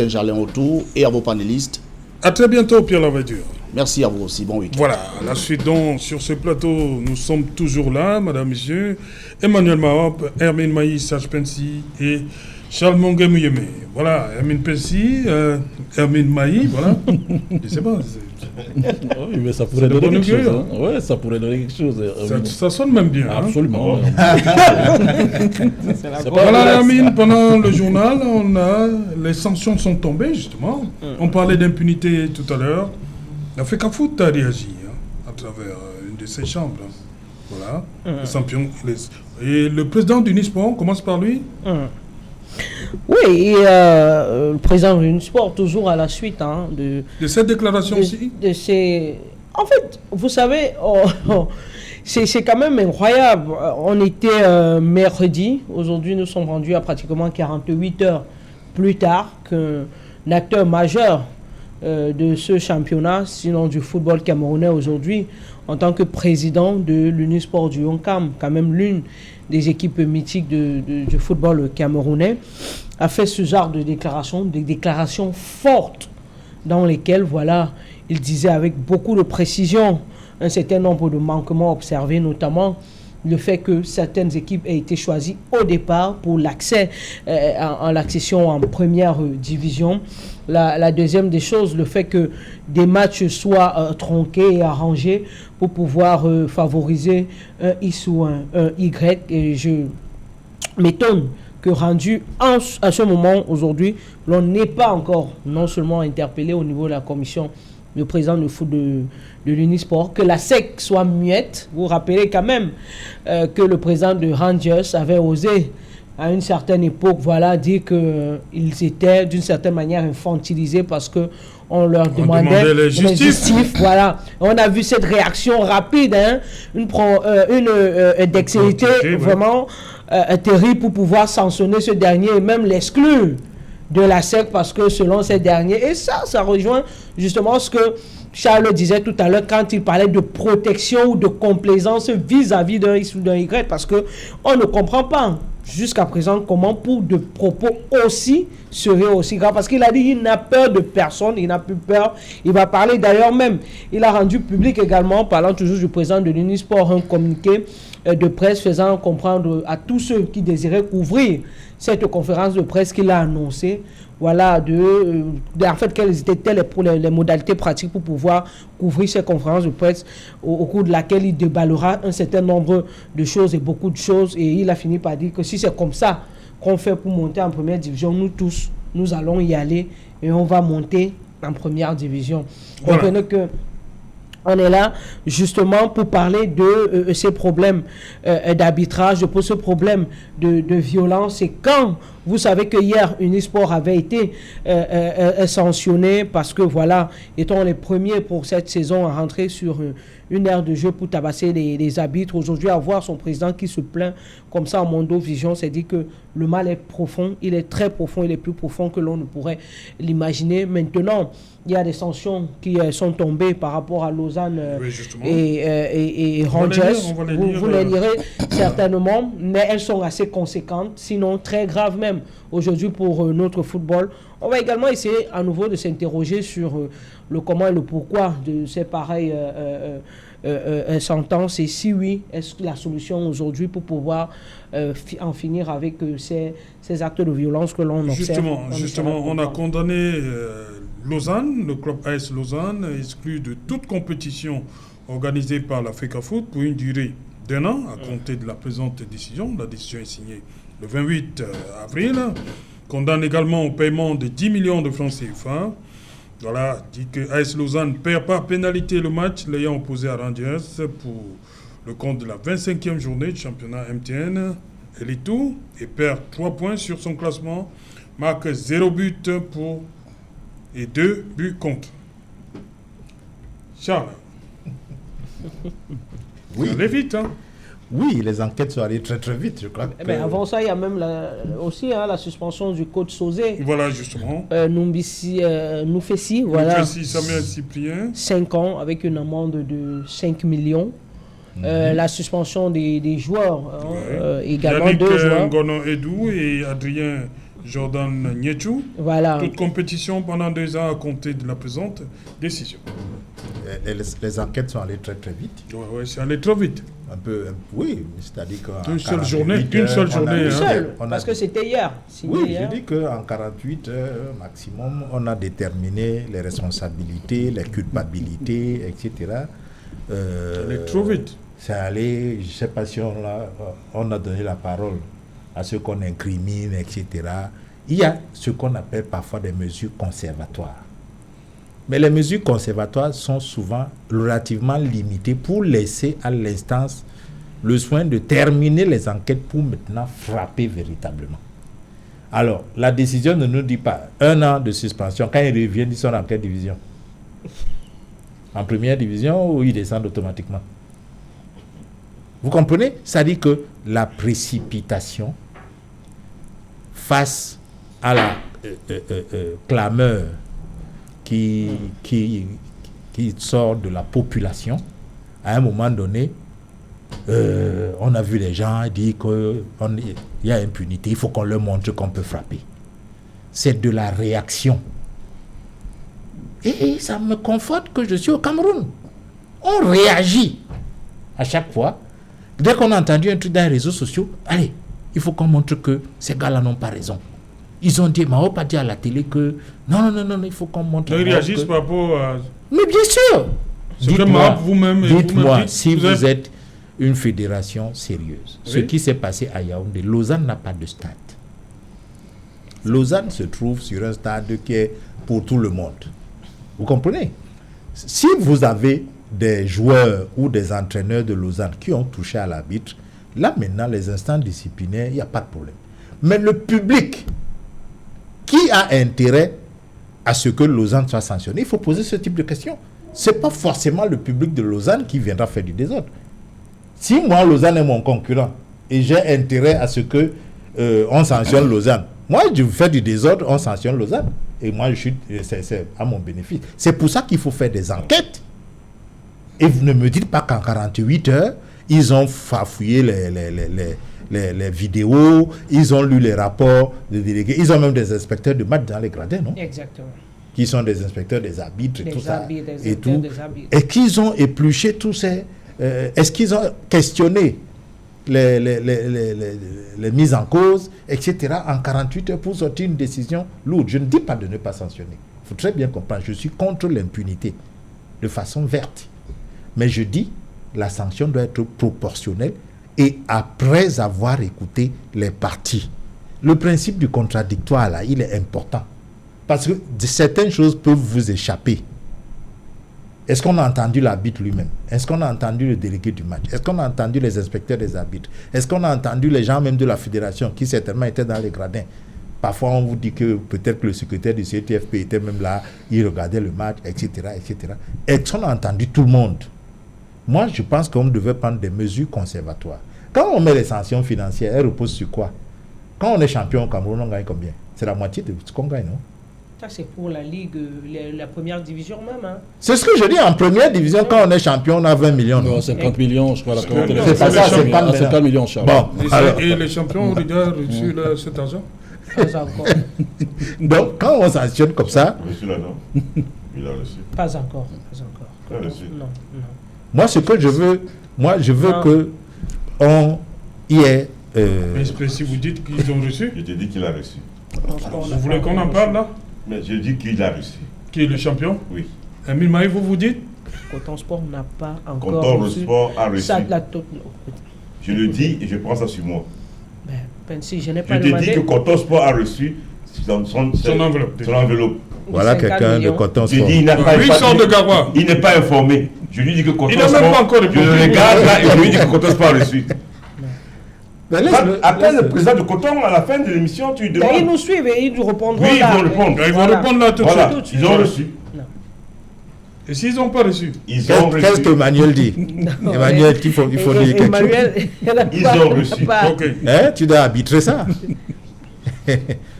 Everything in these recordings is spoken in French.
Jalin autour et à vos panélistes. À très bientôt, Pierre Lavadieu. Merci à vous aussi. Bon week-end. Voilà, la suite donc sur ce plateau, nous sommes toujours là, madame, monsieur. Emmanuel Mahop, Hermine Maïs, Sage Pensi et Charles Mongué-Mouyemé. Voilà, Hermine Pensi, Hermine Maïs, voilà. Je sais pas. Oui, mais ça pourrait donner quelque chose. Hein. Ouais, ça pourrait donner quelque chose. Ça sonne même bien. Absolument. Hein. Voilà, Hermine, pendant le journal, les sanctions sont tombées, justement. On parlait d'impunité tout à l'heure. La FECAFOOT a réagi à travers une de ses chambres. Voilà, les champions. Et le président du Nisport, on commence par lui. Oui, et le président du Nisport, toujours à la suite de cette déclaration aussi. En fait, vous savez, c'est quand même incroyable. On était mercredi, aujourd'hui nous sommes rendus à pratiquement 48 heures plus tard qu'un acteur majeur de ce championnat, sinon du football camerounais aujourd'hui, en tant que président de l'Unisport du Yonkam, quand même l'une des équipes mythiques du football camerounais, a fait ce genre de déclarations, des déclarations fortes dans lesquelles, voilà, il disait avec beaucoup de précision un certain nombre de manquements observés, notamment le fait que certaines équipes aient été choisies au départ pour l'accès en l'accession en première division. La deuxième des choses, le fait que des matchs soient tronqués et arrangés pour pouvoir favoriser un X ou un Y. Et je m'étonne que rendu à ce moment aujourd'hui, l'on n'est pas encore non seulement interpellé au niveau de la commission, le président de foot de l'Unisport, que la SEC soit muette. Vous vous rappelez quand même que le président de Rangers avait osé à une certaine époque, voilà, dire qu'ils étaient d'une certaine manière infantilisés parce qu'on leur demandait les justifs. Voilà. On a vu cette réaction rapide, une dextérité vraiment terrible pour pouvoir sanctionner ce dernier et même l'exclure de la SEC parce que selon ces derniers, et ça rejoint justement ce que Charles disait tout à l'heure quand il parlait de protection ou de complaisance vis-à-vis d'un X ou d'un Y, parce que on ne comprend pas jusqu'à présent comment pour de propos aussi seraient aussi graves, parce qu'il a dit qu'il n'a peur de personne, il n'a plus peur, il va parler d'ailleurs même, il a rendu public également, parlant toujours du président de l'Unisport, un communiqué de presse faisant comprendre à tous ceux qui désiraient couvrir cette conférence de presse qu'il a annoncée, voilà, en fait, quelles étaient les modalités pratiques pour pouvoir couvrir ces conférences de presse au cours de laquelle il déballera un certain nombre de choses et beaucoup de choses, et il a fini par dire que si c'est comme ça qu'on fait pour monter en première division, nous tous, nous allons y aller et on va monter en première division. Voilà. Comprenez que on est là justement pour parler de ces problèmes d'arbitrage, de ce problème de violence. Et quand vous savez que hier, Unisport avait été sanctionné parce que, voilà, étant les premiers pour cette saison à rentrer sur une aire de jeu pour tabasser les arbitres. Aujourd'hui, avoir son président qui se plaint comme ça en Mondo Vision, c'est dire que le mal est profond, il est très profond, il est plus profond que l'on ne pourrait l'imaginer. Maintenant, il y a des sanctions qui sont tombées par rapport à Lausanne et Rangers. Vous les lirez certainement, mais elles sont assez conséquentes, sinon très graves même aujourd'hui pour notre football. On va également essayer à nouveau de s'interroger sur le comment et le pourquoi de ces pareilles sentences, et si oui, est-ce que la solution aujourd'hui pour pouvoir en finir avec ces actes de violence que l'on observe. Justement, on a condamné Lausanne, le club AS Lausanne, exclu de toute compétition organisée par la FECAFOOT pour une durée d'1 an à compter de la présente décision. La décision est signée le 28 avril. Condamne également au paiement de 10 millions de francs CFA. Voilà, dit que AS Lausanne perd par pénalité le match l'ayant opposé à Rangers pour le compte de la 25e journée du championnat MTN. Elle est tout et perd 3 points sur son classement, marque 0 but pour et 2 buts contre. Charles. Oui. Ça allait vite, hein? Oui, les enquêtes sont allées très très vite, je crois. Avant ça, il y a même aussi la suspension du coach Sauzé. Voilà, justement. Noufessi, voilà. Noufessi, Samuel Cyprien. 5 ans avec une amende de 5 millions. La suspension des joueurs, également Yannick 2 joueurs. Ngono Edou et Adrien Jordan Nietzsche. Voilà. Toute compétition pendant 2 ans à compter de la présente décision. Les enquêtes sont allées très très vite. Ouais, c'est allé trop vite. Oui, c'est-à-dire qu'en Une seule 48 journée, on a- parce que c'était hier. Signé Oui, hier. je dis qu'en 48 heures maximum, on a déterminé les responsabilités, les culpabilités, etc. Allé trop vite. C'est allé, je ne sais pas si on a donné la parole à ceux qu'on incrimine, etc. Il y a ce qu'on appelle parfois des mesures conservatoires. Mais les mesures conservatoires sont souvent relativement limitées pour laisser à l'instance le soin de terminer les enquêtes pour maintenant frapper véritablement. Alors, la décision ne nous dit pas 1 an de suspension. Quand ils reviennent, ils sont dans quelle division? En première division ou ils descendent automatiquement? Vous comprenez? C'est-à-dire que la précipitation face à la clameur qui sort de la population, à un moment donné, on a vu les gens dire qu'il y a impunité, il faut qu'on leur montre qu'on peut frapper. C'est de la réaction. Et ça me conforte que je suis au Cameroun. On réagit à chaque fois. Dès qu'on a entendu un truc dans les réseaux sociaux, allez, il faut qu'on montre que ces gars-là n'ont pas raison. Ils ont dit, Mao pas dit à la télé que non, il faut qu'on montre. Ils réagissent par rapport à... Mais bien sûr. Dites-moi si vous êtes une fédération sérieuse. Oui. Ce qui s'est passé à Yaoundé, Lausanne n'a pas de stade. Lausanne se trouve sur un stade qui est pour tout le monde. Vous comprenez? Si vous avez des joueurs ou des entraîneurs de Lausanne qui ont touché à l'arbitre, là maintenant les instances disciplinaires, il n'y a pas de problème. Mais le public qui a intérêt à ce que Lausanne soit sanctionnée, il faut poser ce type de questions. Ce n'est pas forcément le public de Lausanne qui viendra faire du désordre. Si moi, Lausanne est mon concurrent et j'ai intérêt à ce que on sanctionne Lausanne, moi, je fais du désordre, on sanctionne Lausanne. Et moi, c'est à mon bénéfice. C'est pour ça qu'il faut faire des enquêtes. Et vous ne me dites pas qu'en 48 heures, ils ont fouillé les vidéos, ils ont lu les rapports de délégués, ils ont même des inspecteurs de match dans les gradins, non? Exactement. Qui sont des inspecteurs des arbitres et tout ça. Et tout. Et qu'ils ont épluché tous ces... est-ce qu'ils ont questionné les mises en cause, etc. en 48 heures pour sortir une décision lourde? Je ne dis pas de ne pas sanctionner. Il faut très bien comprendre, je suis contre l'impunité de façon verte. Mais je dis, la sanction doit être proportionnelle et après avoir écouté les parties. Le principe du contradictoire, là, il est important. Parce que certaines choses peuvent vous échapper. Est-ce qu'on a entendu l'arbitre lui-même? Est-ce qu'on a entendu le délégué du match? Est-ce qu'on a entendu les inspecteurs des arbitres? Est-ce qu'on a entendu les gens même de la fédération qui certainement étaient dans les gradins? Parfois, on vous dit que peut-être que le secrétaire du CTFP était même là, il regardait le match, etc., etc. Est-ce qu'on a entendu tout le monde? Moi, je pense qu'on devait prendre des mesures conservatoires. Quand on met les sanctions financières, elles reposent sur quoi? Quand on est champion au Cameroun, on gagne combien? C'est la moitié de ce qu'on gagne, non? Ça, c'est pour la Ligue, la première division même. Hein. C'est ce que je dis. En première division, quand on est champion, on a 20 millions. Non, 50 millions, je crois. C'est pas ça, c'est pas 50 millions, Charles. Bon, et les champions ont déjà reçu cet argent? Pas encore. Donc, quand on sanctionne comme ça... Reçu là, non? Il a reçu. Pas encore. Il a reçu. Non. Moi, ce que je veux, que on y ait... Mais si vous dites qu'ils ont reçu, Je te dis qu'il a reçu. vous voulez qu'on en parle là? Mais je dis qu'il a reçu. Qui est le champion? Oui. Emile Maï, vous dites? Coton Sport n'a pas encore Coton reçu. Sport a reçu. Ça, Je le dis et je prends ça sur moi. Si je n'ai Je pas te demandé. dis que Coton Sport a reçu son enveloppe. Son enveloppe. Voilà 50 quelqu'un de millions. Coton Je Sport. dis, il n'a pas Lui, il sort de Garoua. Il n'est pas informé. Je lui dis que Coton Il n'a Sport. même pas encore répondu. Je le regarde là et je lui dis que Coton Sport a reçu. Mais Appelle le président de Coton à la fin de l'émission, tu lui demandes. Ils nous suivent et ils nous répondront. Oui, ils là. vont répondre. Ils vont répondre là tout de Voilà, suite. ils ont reçu. Et s'ils n'ont pas reçu? Ils ont reçu. Qu'est-ce qu'Emmanuel dit? Emmanuel, il faut dire quelque chose. Emmanuel, Ils ont reçu. Ok. Hein? Tu dois arbitrer ça.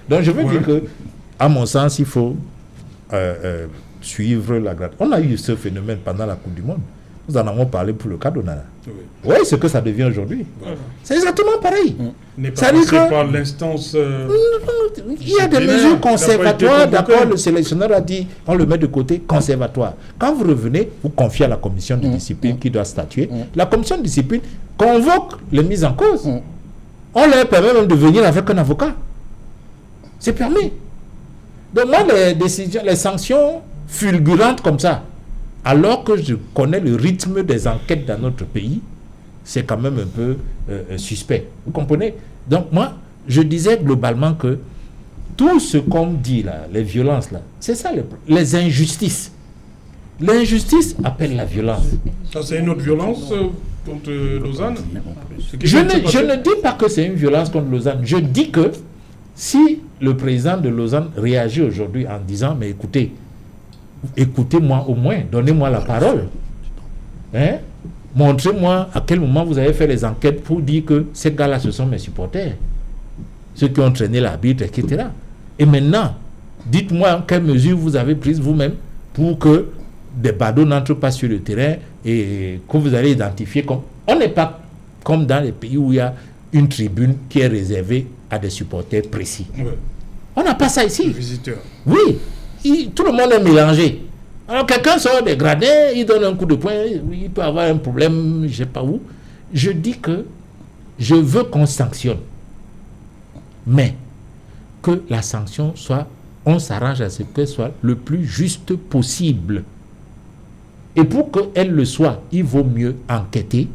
Donc, je veux dire que, à mon sens, il faut suivre la grade. On a eu ce phénomène pendant la Coupe du Monde. Nous en avons parlé pour le cas d'Onana. Oui. Oui, ce que ça devient aujourd'hui. Voilà. C'est exactement pareil. N'est pas Ça dit passé que- par l'instance... Il y a des disciplinaire, mesures il n'a pas conservatoires, été d'accord, convoqué. le sélectionneur a dit, on le met de côté, conservatoire. Quand vous revenez, vous confiez à la commission de discipline qui doit statuer. La commission de discipline convoque les mises en cause. On leur permet même de venir avec un avocat. C'est permis. Donc moi, les décisions, les sanctions fulgurantes comme ça, alors que je connais le rythme des enquêtes dans notre pays, c'est quand même un peu suspect. Vous comprenez? Donc moi, je disais globalement que tout ce qu'on dit là, les violences là, c'est ça les injustices. L'injustice appelle la violence. Ça, c'est une autre violence contre Lausanne. Ce qui Je vient de se passer. ne dis pas que c'est une violence contre Lausanne. Je dis que si le président de Lausanne réagit aujourd'hui en disant, mais écoutez, écoutez-moi au moins, donnez-moi la parole. Hein? Montrez-moi à quel moment vous avez fait les enquêtes pour dire que ces gars-là, ce sont mes supporters. Ceux qui ont traîné l'arbitre, etc. Et maintenant, dites-moi en quelle mesure vous avez prise vous-même pour que des badauds n'entrent pas sur le terrain et que vous allez identifier comme... On n'est pas comme dans les pays où il y a une tribune qui est réservée à des supporters précis. Ouais. On n'a pas ça Le ici. visiteur. Oui, tout le monde est mélangé. Alors quelqu'un sort des gradins, il donne un coup de poing, il peut avoir un problème, je ne sais pas où. Je dis que je veux qu'on sanctionne. Mais que la sanction soit, on s'arrange à ce qu'elle soit le plus juste possible. Et pour qu'elle le soit, il vaut mieux enquêter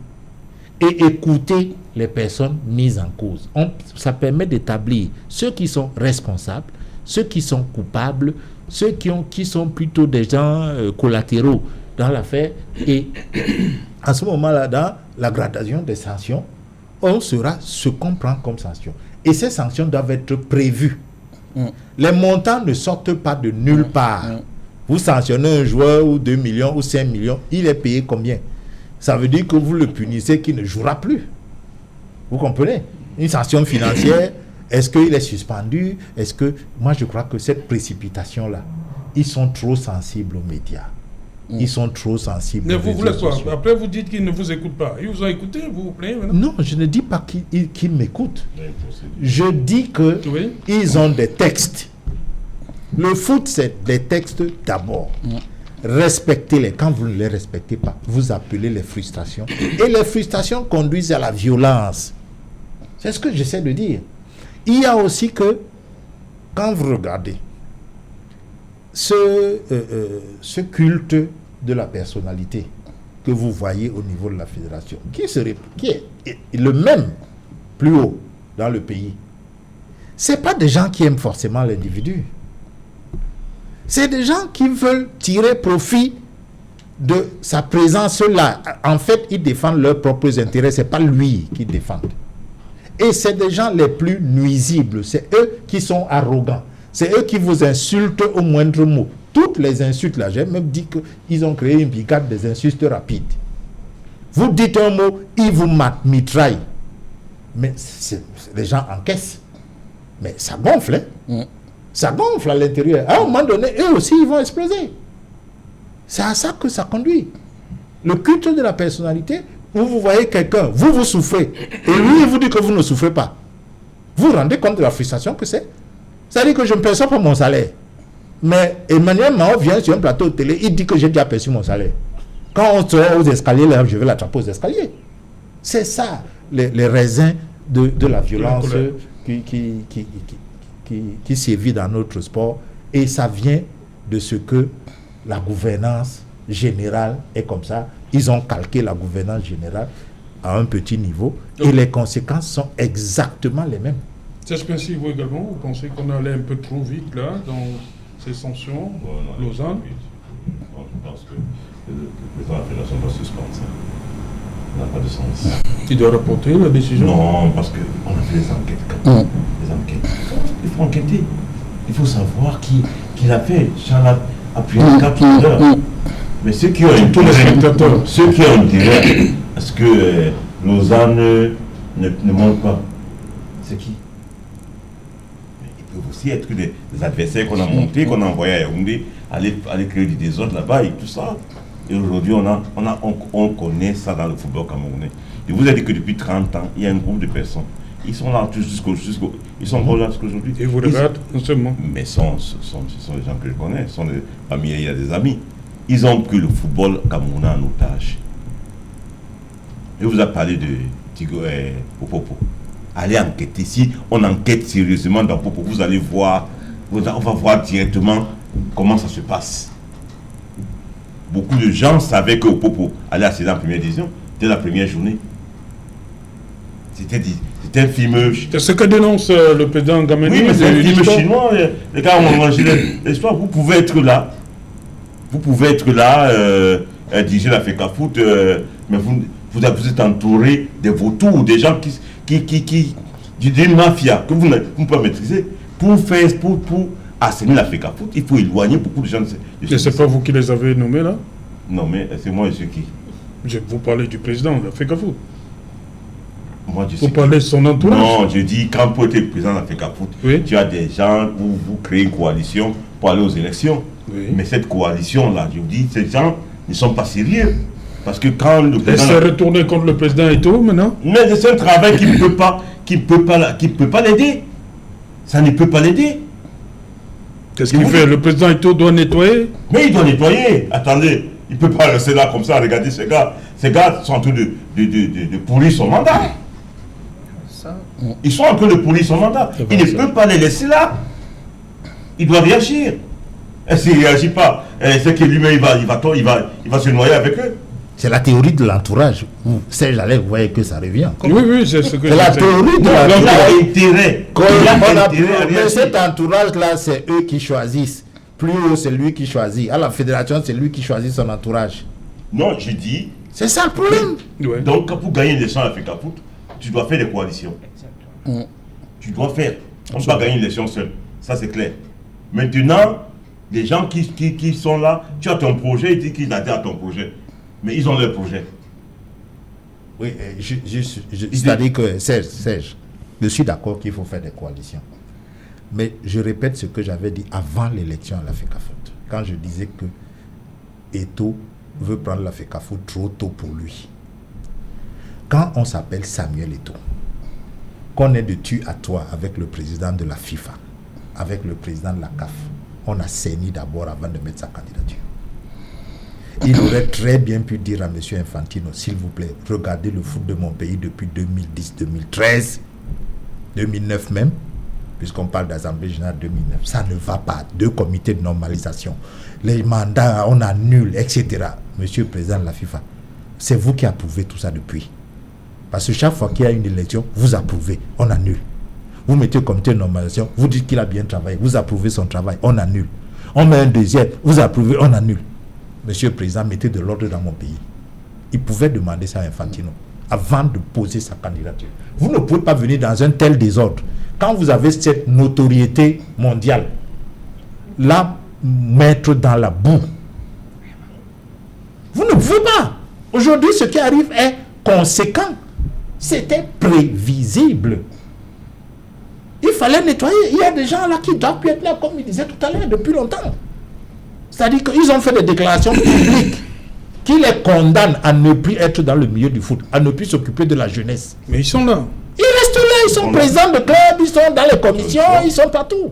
et écouter les personnes mises en cause. Ça permet d'établir ceux qui sont responsables, ceux qui sont coupables, ceux qui sont plutôt des gens collatéraux dans l'affaire. Et à ce moment-là, dans la gradation des sanctions, on saura ce qu'on prend comme sanction. Et ces sanctions doivent être prévues. Les montants ne sortent pas de nulle part. Vous sanctionnez un joueur ou 2 millions ou 5 millions, il est payé combien? Ça veut dire que vous le punissez qu'il ne jouera plus. Vous comprenez? Une sanction financière, est-ce qu'il est suspendu? Est-ce que... Moi, je crois que cette précipitation-là, ils sont trop sensibles aux médias. Ils sont trop sensibles Mais aux vous voulez réseaux quoi? sociaux. Après, vous dites qu'ils ne vous écoutent pas. Ils vous ont écouté, vous vous plaignez maintenant? Non, je ne dis pas qu'ils m'écoutent. Je dis que Oui. ils ont des textes. Le foot, c'est des textes d'abord. Respectez-les. Quand vous ne les respectez pas, vous appelez les frustrations. Et les frustrations conduisent à la violence. C'est ce que j'essaie de dire. Il y a aussi que, quand vous regardez ce culte de la personnalité que vous voyez au niveau de la fédération, qui est le même plus haut dans le pays, ce n'est pas des gens qui aiment forcément l'individu. C'est des gens qui veulent tirer profit de sa présence là. En fait, ils défendent leurs propres intérêts. Ce n'est pas lui qu'ils défendent. Et c'est des gens les plus nuisibles. C'est eux qui sont arrogants. C'est eux qui vous insultent au moindre mot. Toutes les insultes là, j'ai même dit qu'ils ont créé une brigade des insultes rapides. Vous dites un mot, ils vous mitraillent. Mais les gens encaissent. Mais ça gonfle, hein? Ça gonfle à l'intérieur. À un moment donné, eux aussi, ils vont exploser. C'est à ça que ça conduit. Le culte de la personnalité, où vous voyez quelqu'un, vous souffrez, et lui, il vous dit que vous ne souffrez pas. Vous vous rendez compte de la frustration que c'est? C'est-à-dire que je ne perçois pas mon salaire. Mais Emmanuel Mao vient sur un plateau de télé, il dit que j'ai déjà perçu mon salaire. Quand on sort aux escaliers, là, je vais l'attraper aux escaliers. C'est ça, les raisins de la violence qui sévit dans notre sport. Et ça vient de ce que la gouvernance générale est comme ça. Ils ont calqué la gouvernance générale à un petit niveau. Et les conséquences sont exactement les mêmes. C'est ainsi, vous également, vous pensez qu'on allait un peu trop vite là, dans ces sanctions, Lausanne? Non, je pense que le président de la fédération doit suspendre ça. Ça n'a pas de sens. Il doit reporter la décision? Non, parce qu'on a fait des enquêtes quand même. Des enquêtes. Il faut enquêter. Il faut savoir qui l'a fait. Charles a appuyé le cap tout à l'heure. Mais ceux qui ont intérêt à ce que Lausanne ne monte pas, c'est qui? Ils peuvent aussi être des adversaires qu'on a montés, qu'on a envoyés à Yaoundé, aller créer des désordres là-bas et tout ça. Et aujourd'hui, on connaît ça dans le football camerounais. Je vous ai dit que depuis 30 ans, il y a un groupe de personnes. Ils sont là ils sont encore là jusqu'aujourd'hui. Et vous regardez non seulement. Mais ce sont des gens que je connais. Parmi il y a des amis. Ils ont pris le football camerounais en otage. Je vous ai parlé de Tigo et Popo. Allez enquêter. Si on enquête sérieusement dans Popo, vous allez voir, on va voir directement comment ça se passe. Beaucoup de gens savaient que Popo allait accéder en première division dès la première journée. C'était un film. C'est ce que dénonce le président Gameni. Oui, mais c'est un film chinois. Les gars ont mangé l'histoire. Vous pouvez être là. Vous pouvez être là, diriger la FECA Foot, mais vous êtes entouré de vautours, des gens d'une mafia que vous ne pouvez pas maîtriser. Pour assainir la FECA Foot, il faut éloigner beaucoup de gens de et c'est pas vous qui les avez nommés là? Non, mais c'est moi, je suis qui? Vous parlez du président de la FECA Foot. Moi, je vous parlez de son entourage? Non, je dis, quand pour être président de la FECA Foot, oui, tu as des gens où vous créez une coalition pour aller aux élections. Oui. Mais cette coalition-là, je vous dis, ces gens ne sont pas sérieux. Parce que quand le président... Elle s'est retournée contre le président Eto'o maintenant? Mais c'est un travail qui ne peut pas l'aider. Ça ne peut pas l'aider. Qu'est-ce qu'il fait? Le président Eto'o doit nettoyer? Mais il doit nettoyer. Attendez, il ne peut pas rester là comme ça, regardez ces gars. Ces gars sont en train de pourrir son mandat. Ils sont en train de pourrir son mandat. Il ne peut pas les laisser là. Il doit réagir. Et s'il ne réagit pas, c'est que lui-même il va se noyer avec eux. C'est la théorie de l'entourage. Serge Allais, vous voyez que ça revient. Oui, c'est ce que c'est la théorie de l'entourage. Il a intérêt. Mais cet entourage-là, c'est eux qui choisissent. Plus haut, c'est lui qui choisit. À la fédération, c'est lui qui choisit son entourage. Non, je dis... C'est ça le problème. Ouais. Donc, pour gagner une élection à l'Africa Foot, tu dois faire des coalitions. Tu dois faire. On ne peut pas gagner une élection seul. Ça, c'est clair. Maintenant, les gens qui sont là, tu as ton projet, ils disent qu'ils adhèrent à ton projet. Mais ils ont leur projet. Oui, c'est-à-dire que, Serge, je suis d'accord qu'il faut faire des coalitions. Mais je répète ce que j'avais dit avant l'élection à la FECA Foot. Quand je disais que Eto'o veut prendre la FECA Foot trop tôt pour lui. Quand on s'appelle Samuel Eto'o, qu'on est de tu à toi avec le président de la FIFA, avec le président de la CAF, on a saigné d'abord avant de mettre sa candidature. Il aurait très bien pu dire à M. Infantino, s'il vous plaît, regardez le foot de mon pays depuis 2010, 2013, 2009 même, puisqu'on parle d'Assemblée Générale 2009. Ça ne va pas. 2 comités de normalisation. Les mandats, on annule, etc. Monsieur le Président de la FIFA, c'est vous qui approuvez tout ça depuis. Parce que chaque fois qu'il y a une élection, vous approuvez, on annule. Vous mettez un comité de normalisation, vous dites qu'il a bien travaillé, vous approuvez son travail, on annule. On met un deuxième, vous approuvez, on annule. Monsieur le Président, mettez de l'ordre dans mon pays. Il pouvait demander ça à Infantino avant de poser sa candidature. Vous ne pouvez pas venir dans un tel désordre. Quand vous avez cette notoriété mondiale, la mettre dans la boue. Vous ne pouvez pas. Aujourd'hui, ce qui arrive est conséquent. C'était prévisible. Il fallait nettoyer. Il y a des gens là qui doivent plus être là, comme il disait tout à l'heure, depuis longtemps. C'est-à-dire qu'ils ont fait des déclarations publiques qui les condamnent à ne plus être dans le milieu du foot, à ne plus s'occuper de la jeunesse. Mais ils sont là. Ils restent là, ils sont présidents de club, ils sont dans les commissions, ils sont partout.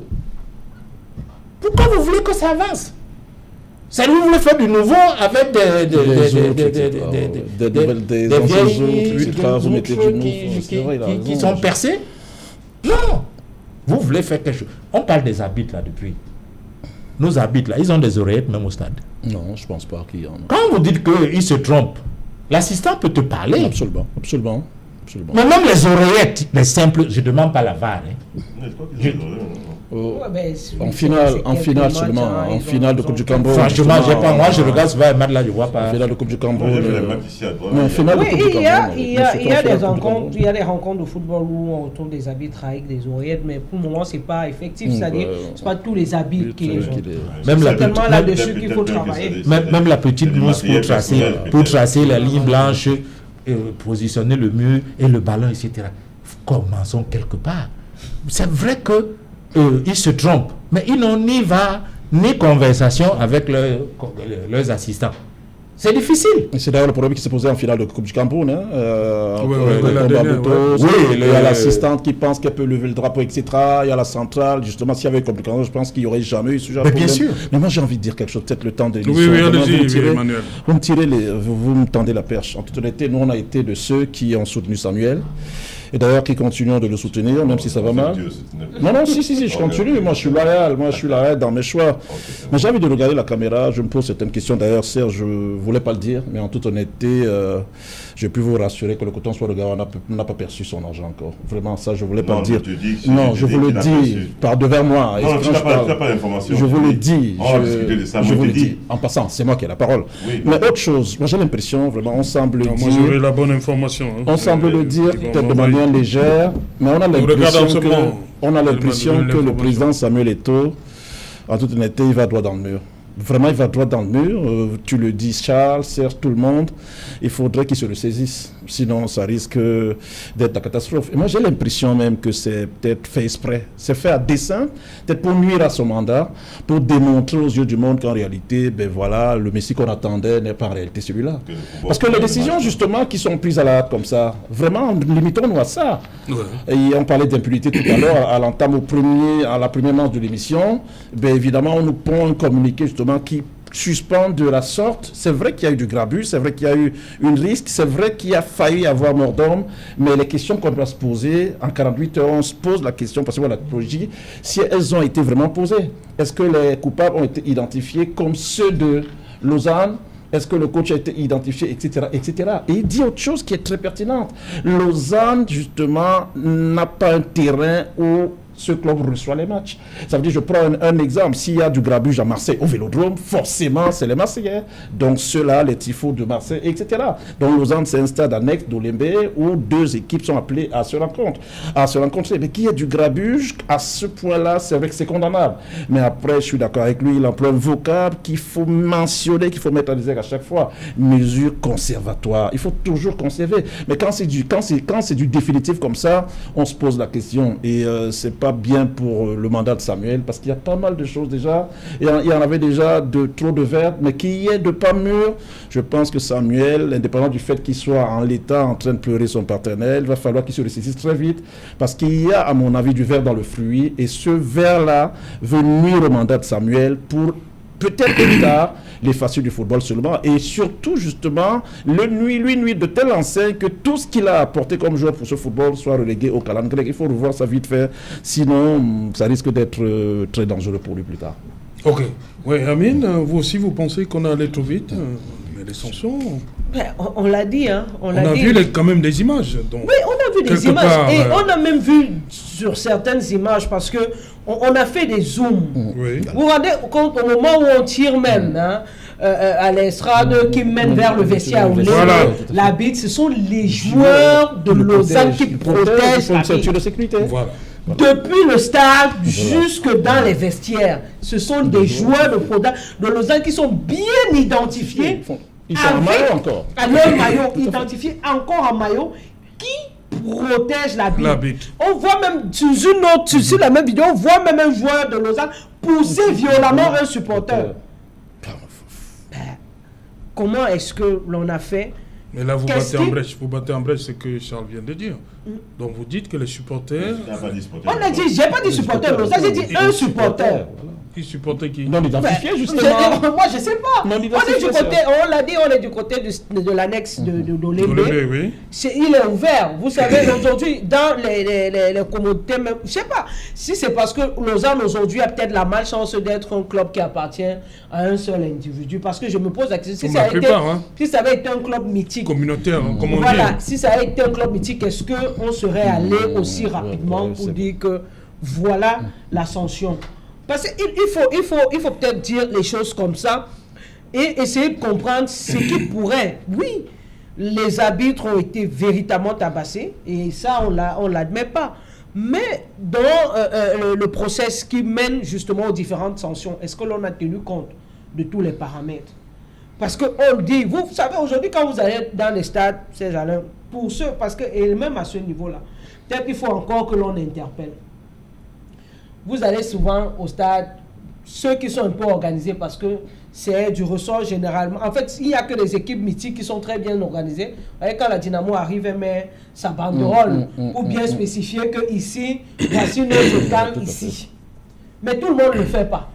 Pourquoi vous voulez que ça avance? Ça vous voulez faire du nouveau avec des vieilles qui sont percés? Non. Vous voulez faire quelque chose. On parle des arbitres là depuis. Nos arbitres là, ils ont des oreillettes même au stade. Non, je pense pas qu'il y en a. Quand vous dites qu'ils se trompent, l'assistant peut te parler. Absolument. Mais même les oreillettes, les simples, je ne demande pas la VAR. En finale seulement, en finale de Coupe du Cameroun. Franchement, moi je regarde souvent un match là, je ne vois pas. En finale de Coupe du Cameroun. Il y a des rencontres de football où on retrouve des arbitres avec des oreillettes, mais pour le moment, ce n'est pas effectif. C'est-à-dire, ce n'est pas tous les arbitres qui les ont. C'est tellement là-dessus qu'il faut travailler. Même la petite mousse pour tracer la ligne blanche, positionner le mur et le ballon, etc. Commençons quelque part. C'est vrai que ils se trompent, mais ils n'ont ni conversation avec leurs assistants. C'est difficile. Et c'est d'ailleurs le problème qui s'est posé en finale de Coupe du Cameroun. Hein, il y a l'assistante qui pense qu'elle peut lever le drapeau, etc. Il y a la centrale. Justement, s'il y avait une complication, je pense qu'il n'y aurait jamais eu ce genre de problème. Bien sûr. Mais moi, j'ai envie de dire quelque chose, peut-être le temps de l'émission. Oui, allez-y, Emmanuel. Vous me tendez la perche. En toute honnêteté, nous, on a été de ceux qui ont soutenu Samuel. Et d'ailleurs, qui continuent de le soutenir, même si ça va mal. Non, si, je continue. Moi, je suis loyal dans mes choix. Mais j'ai envie de regarder la caméra. Je me pose certaines questions. D'ailleurs, Serge, je ne voulais pas le dire, mais en toute honnêteté, je peux vous rassurer que le coton soit le gars n'a pas perçu son argent encore. Vraiment, ça, je ne voulais pas le dire. Non, je vous le dis, par devers moi. Non, tu n'as pas l'information. Je vous le dis. On va discuter de ça. Je vous le dis. En passant, c'est moi qui ai la parole. Mais autre chose, moi, j'ai l'impression, vraiment, on semble dire... Moi, j'aurai la bonne information. On semble le dire peut-être de manière légère, mais on a l'impression que le président Samuel Eto'o, en toute honnêteté, il va droit dans le mur. Vraiment, il va droit dans le mur. Tu le dis, Charles, Serge, tout le monde. Il faudrait qu'il se ressaisisse. Sinon, ça risque d'être la catastrophe. Et moi, j'ai l'impression même que c'est peut-être fait exprès. C'est fait à dessein, peut-être pour nuire à son mandat, pour démontrer aux yeux du monde qu'en réalité, ben voilà, le Messie qu'on attendait n'est pas en réalité celui-là. Parce que les décisions, justement, qui sont prises à la hâte comme ça, vraiment, limitons-nous à ça. Ouais. Et on parlait d'impunité tout à l'heure, à l'entame à la première manche de l'émission. Ben évidemment, on nous prend un communiqué, justement, qui suspend de la sorte. C'est vrai qu'il y a eu du grabuge, c'est vrai qu'il y a eu une risque, c'est vrai qu'il a failli avoir mort d'homme, mais les questions qu'on doit se poser, en 48 heures, on se pose la question, parce que la typologie, si elles ont été vraiment posées. Est-ce que les coupables ont été identifiés comme ceux de Lausanne? Est-ce que le coach a été identifié, etc., etc. Et il dit autre chose qui est très pertinente. Lausanne, justement, n'a pas un terrain où ce club reçoit les matchs. Ça veut dire, je prends un exemple, s'il y a du grabuge à Marseille au Vélodrome, forcément, c'est les Marseillais. Donc, ceux-là, les tifos de Marseille, etc. Donc, Lausanne, c'est un stade annexe d'Olembe où deux équipes sont appelées à se rencontrer. Mais qu'il y ait du grabuge, à ce point-là, c'est vrai que c'est condamnable. Mais après, je suis d'accord avec lui, il emploie un vocable qu'il faut mentionner, qu'il faut mettre en exergue à chaque fois. Mesure conservatoire. Il faut toujours conserver. Mais quand c'est du définitif comme ça, on se pose la question. Et c'est pas bien pour le mandat de Samuel, parce qu'il y a pas mal de choses déjà, et il y en avait déjà trop de vertes, mais qu'il y ait de pas mûr. Je pense que Samuel, indépendant du fait qu'il soit en l'état en train de pleurer son partenaire, il va falloir qu'il se ressaisisse très vite, parce qu'il y a, à mon avis, du verre dans le fruit, et ce verre-là veut nuire au mandat de Samuel pour peut-être plus tard l'effacer du football seulement, et surtout justement lui nuit de telle enseigne que tout ce qu'il a apporté comme joueur pour ce football soit relégué au calendrier. Il faut revoir ça vite fait, sinon ça risque d'être très dangereux pour lui plus tard. Ok. Oui, Amine, vous aussi vous pensez qu'on est allé trop vite, mais les sanctions... On l'a dit, hein. On a vu quand même des images. Donc, oui, on a vu des images. Et on a même vu sur certaines images, parce que on a fait des zooms. Oui. Vous regardez, au moment où on tire même, à l'estrade qui mène vers le vestiaire, la bite, ce sont les joueurs de Lausanne qui protègent la ceinture de sécurité. Voilà. Depuis le stade jusque dans les vestiaires, ce sont des joueurs de Lausanne qui sont bien identifiés. Ils sont en maillot encore. Alors, maillot, identifié encore en maillot, qui protège la bite. On voit même, sur la même vidéo, on voit même un joueur de Lausanne pousser violemment un supporter. Comment est-ce que l'on a fait? Mais là, vous battez en brèche ce que Charles vient de dire. Donc, vous dites que les supporters... On a dit, j'ai pas dit supporter, j'ai dit un supporter. Qui supportait qui? Non identifié, justement. Moi, je sais pas. On l'a dit, on est du côté de l'annexe de l'Olembe. Oui. Il est ouvert. Vous savez, aujourd'hui, dans les communautés, même, je sais pas, si c'est parce que Lausanne, aujourd'hui, a peut-être la malchance d'être un club qui appartient à un seul individu. Parce que je me pose la question, si ça avait été un club mythique, communautaire, comme on dit. Voilà, si ça avait été un club mythique, est-ce qu'on serait allé aussi rapidement pour dire que voilà la sanction? Parce qu'il faut peut-être dire les choses comme ça et essayer de comprendre ce qui pourrait. Oui, les arbitres ont été véritablement tabassés et ça, on l'admet pas. Mais dans le process qui mène justement aux différentes sanctions, est-ce que l'on a tenu compte de tous les paramètres? Parce qu'on dit, vous savez, aujourd'hui, quand vous allez dans les stades, c'est Alain, pour ceux, parce que, et même à ce niveau-là, peut-être qu'il faut encore que l'on interpelle. Vous allez souvent au stade, ceux qui sont un peu organisés, parce que c'est du ressort généralement. En fait, il n'y a que des équipes mythiques qui sont très bien organisées. Vous voyez, quand la Dynamo arrive et met sa banderole pour bien spécifier que ici, voici notre stade ici. Mais tout le monde ne le fait pas.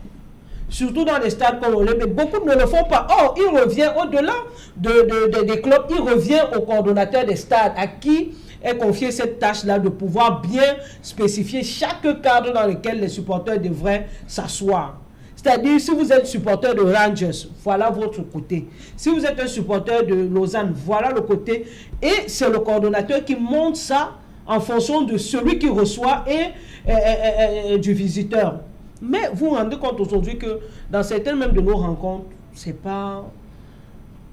Surtout dans les stades congolais, mais beaucoup ne le font pas. Or, il revient au-delà des clubs, il revient au coordonnateur des stades à qui est confiée cette tâche-là de pouvoir bien spécifier chaque cadre dans lequel les supporters devraient s'asseoir. C'est-à-dire, si vous êtes supporter de Rangers, voilà votre côté. Si vous êtes un supporter de Lausanne, voilà le côté. Et c'est le coordonnateur qui monte ça en fonction de celui qui reçoit et du visiteur. Mais vous vous rendez compte aujourd'hui que dans certaines même de nos rencontres, c'est pas...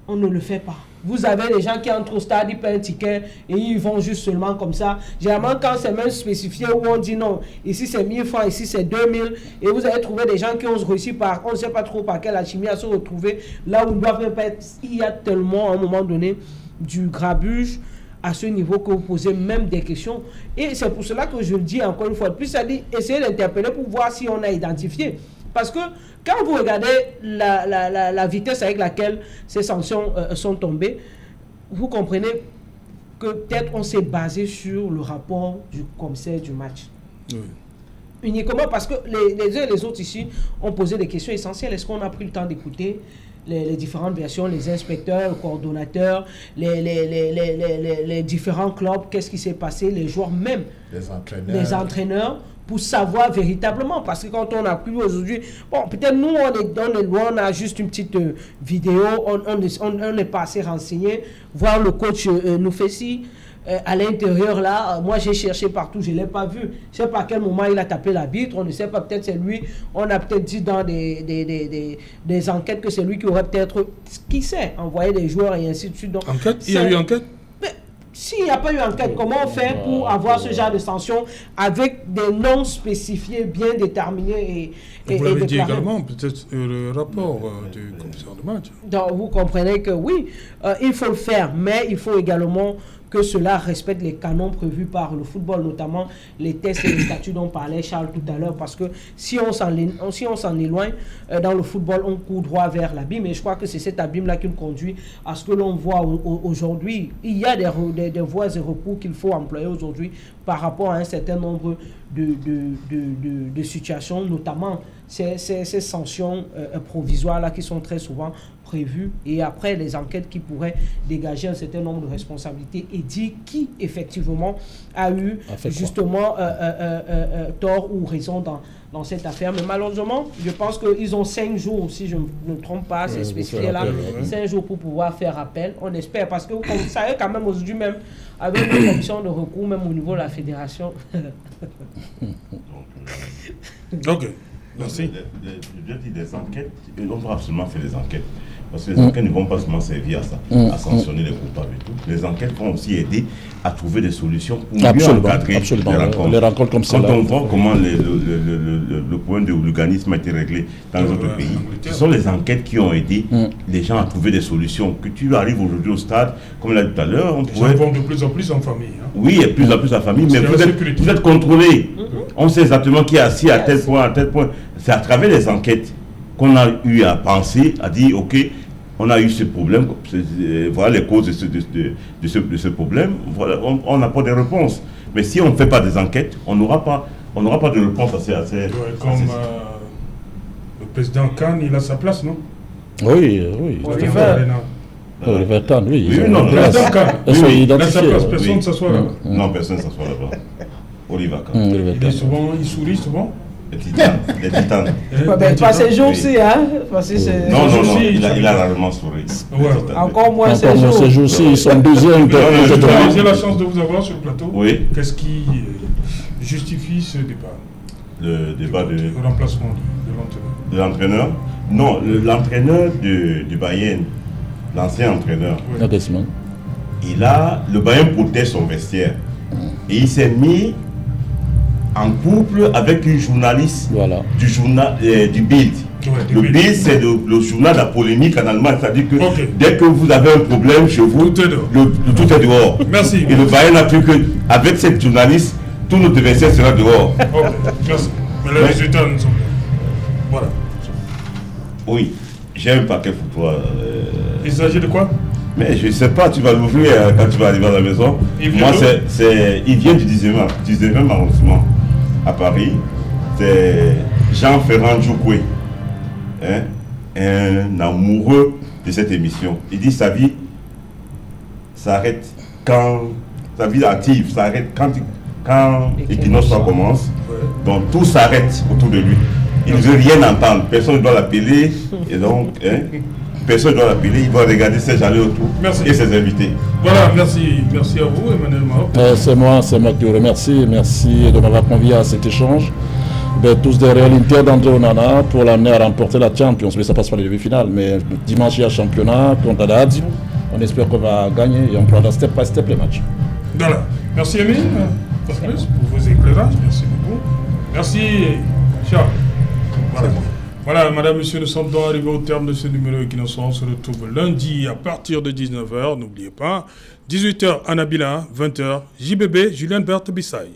on ne le fait pas. Vous avez des gens qui entrent au stade, ils paient un ticket et ils vont juste seulement comme ça. Généralement, quand c'est même spécifié où on dit non, ici c'est 1000 francs, ici c'est 2000, et vous allez trouver des gens qui ont réussi par, on ne sait pas trop par quelle alchimie, à se retrouver là où ils ne doivent même pas être. Il y a tellement à un moment donné du grabuge à ce niveau que vous posez même des questions. Et c'est pour cela que je le dis encore une fois de plus, c'est-à-dire essayer d'interpeller pour voir si on a identifié. Parce que quand vous regardez la vitesse avec laquelle ces sanctions sont tombées, vous comprenez que peut-être on s'est basé sur le rapport du commissaire du match. Oui. Uniquement parce que les uns et les autres ici ont posé des questions essentielles. Est-ce qu'on a pris le temps d'écouter les différentes versions, les inspecteurs, les coordonnateurs, les différents clubs, qu'est-ce qui s'est passé, les joueurs même, les entraîneurs, pour savoir véritablement, parce que quand on a pris aujourd'hui, bon, peut-être nous, on est loin, on a juste une petite vidéo, on n'est pas assez renseigné, voir le coach nous fait ci, à l'intérieur là, moi j'ai cherché partout, je ne l'ai pas vu, je ne sais pas à quel moment il a tapé l'arbitre, on ne sait pas, peut-être c'est lui, on a peut-être dit dans des enquêtes que c'est lui qui aurait peut-être, qui sait, envoyé des joueurs et ainsi de suite. Donc, enquête, il y a eu enquête? S'il n'y a pas eu enquête, comment on fait pour avoir ce genre de sanctions avec des noms spécifiés, bien déterminés et vous l'avez dit également, peut-être le rapport du commissaire de match. Donc vous comprenez que oui, il faut le faire, mais il faut également que cela respecte les canons prévus par le football, notamment les tests et les statuts dont parlait Charles tout à l'heure, parce que si on s'en éloigne dans le football, on court droit vers l'abîme, et je crois que c'est cet abîme-là qui nous conduit à ce que l'on voit aujourd'hui. Il y a des voies et recours qu'il faut employer aujourd'hui par rapport à un certain nombre de situations, notamment ces sanctions provisoires-là qui sont très souvent prévues, et après les enquêtes qui pourraient dégager un certain nombre de responsabilités et dire qui effectivement a eu justement tort ou raison dans cette affaire. Mais malheureusement, je pense qu'ils ont 5 jours, si je ne me trompe pas, c'est spécifié là, 5 jours pour pouvoir faire appel. On espère, parce que vous savez quand même aujourd'hui même, avec une commission de recours, même au niveau de la fédération. Ok, merci. Je dis des enquêtes, on doit absolument faire des enquêtes. Parce que les enquêtes ne vont pas seulement servir à ça, à sanctionner les coupables et tout. Les enquêtes vont aussi aider à trouver des solutions pour mieux encadrer les rencontres comme ça. Quand on voit comment le problème de l'organisme a été réglé dans les autres pays, ce sont les enquêtes qui ont aidé les gens à trouver des solutions. Que tu arrives aujourd'hui au stade, comme l'a dit tout à l'heure, on pourrait... Les gens vont de plus en plus en famille. Hein. Oui, de plus en plus en famille, mais vous êtes contrôlés. On sait exactement qui est assis à tel point, à tel point. C'est à travers les enquêtes qu'on a eu à penser, à dire, ok, on a eu ce problème, voilà les causes de ce problème, voilà, on n'a pas de réponse. Mais si on ne fait pas des enquêtes, on n'aura pas de réponse assez comme le président Kahn, il a sa place, non? Oui. Oliver Kahn, oui. Oui, non, il a sa place, personne ne s'assoit là. Non, personne ne s'assoit là-bas. Oliver Kahn. Il sourit souvent. Les titanes. Pas ces jours-ci, hein. Non, il a rarement souri. Ouais. Encore moins ces jours-ci, ils sont deuxième. J'ai la chance de vous avoir sur le plateau. Oui. Qu'est-ce qui justifie ce départ? Le débat de remplacement de l'entraîneur. Non, l'entraîneur du Bayern, l'ancien entraîneur. Oui. Le Bayern protège son vestiaire. Et il s'est mis en couple avec une journaliste du journal du Bild. Le Bild, c'est le journal de la polémique en Allemagne, c'est-à-dire que dès que vous avez un problème chez vous, tout est dehors. Merci. Et le Bayern a cru qu'avec cette journaliste, tout notre vestiaire sera dehors. Merci. Mais les résultats ne sont pas. Voilà. Oui, j'ai un paquet pour toi. Il s'agit de quoi? Mais je ne sais pas, tu vas l'ouvrir quand tu vas arriver à la maison. Il vient Moi, il vient du 19e arrondissement à Paris. C'est Jean-Ferrand Djoukoué, hein, un amoureux de cette émission. Il dit sa vie s'arrête quand... Sa vie active s'arrête quand l'équinoxe commence. Ouais. Donc tout s'arrête autour de lui. Il ne veut rien entendre. Personne ne doit l'appeler. Et donc, personne ne doit l'appeler. Il va regarder ses allers-retours et ses invités. Voilà, merci. Merci à vous, Emmanuel Maroc. C'est moi qui vous remercie. Merci de m'avoir convié à cet échange. Tous derrière l'Inter d'André Onana pour l'amener à remporter la Champions. Mais ça passe par les demi-finales. Mais dimanche, il y a championnat contre la Lazio. On espère qu'on va gagner et on prendra step by step les matchs. Voilà. Merci Emile pour vos éclairages. Merci beaucoup. Merci Charles. Voilà, madame, monsieur, nous sommes donc arrivés au terme de ce numéro qui nous sont. On se retrouve lundi à partir de 19h. N'oubliez pas, 18h Anabila, 20h JBB, Julien Berthe Bissaï.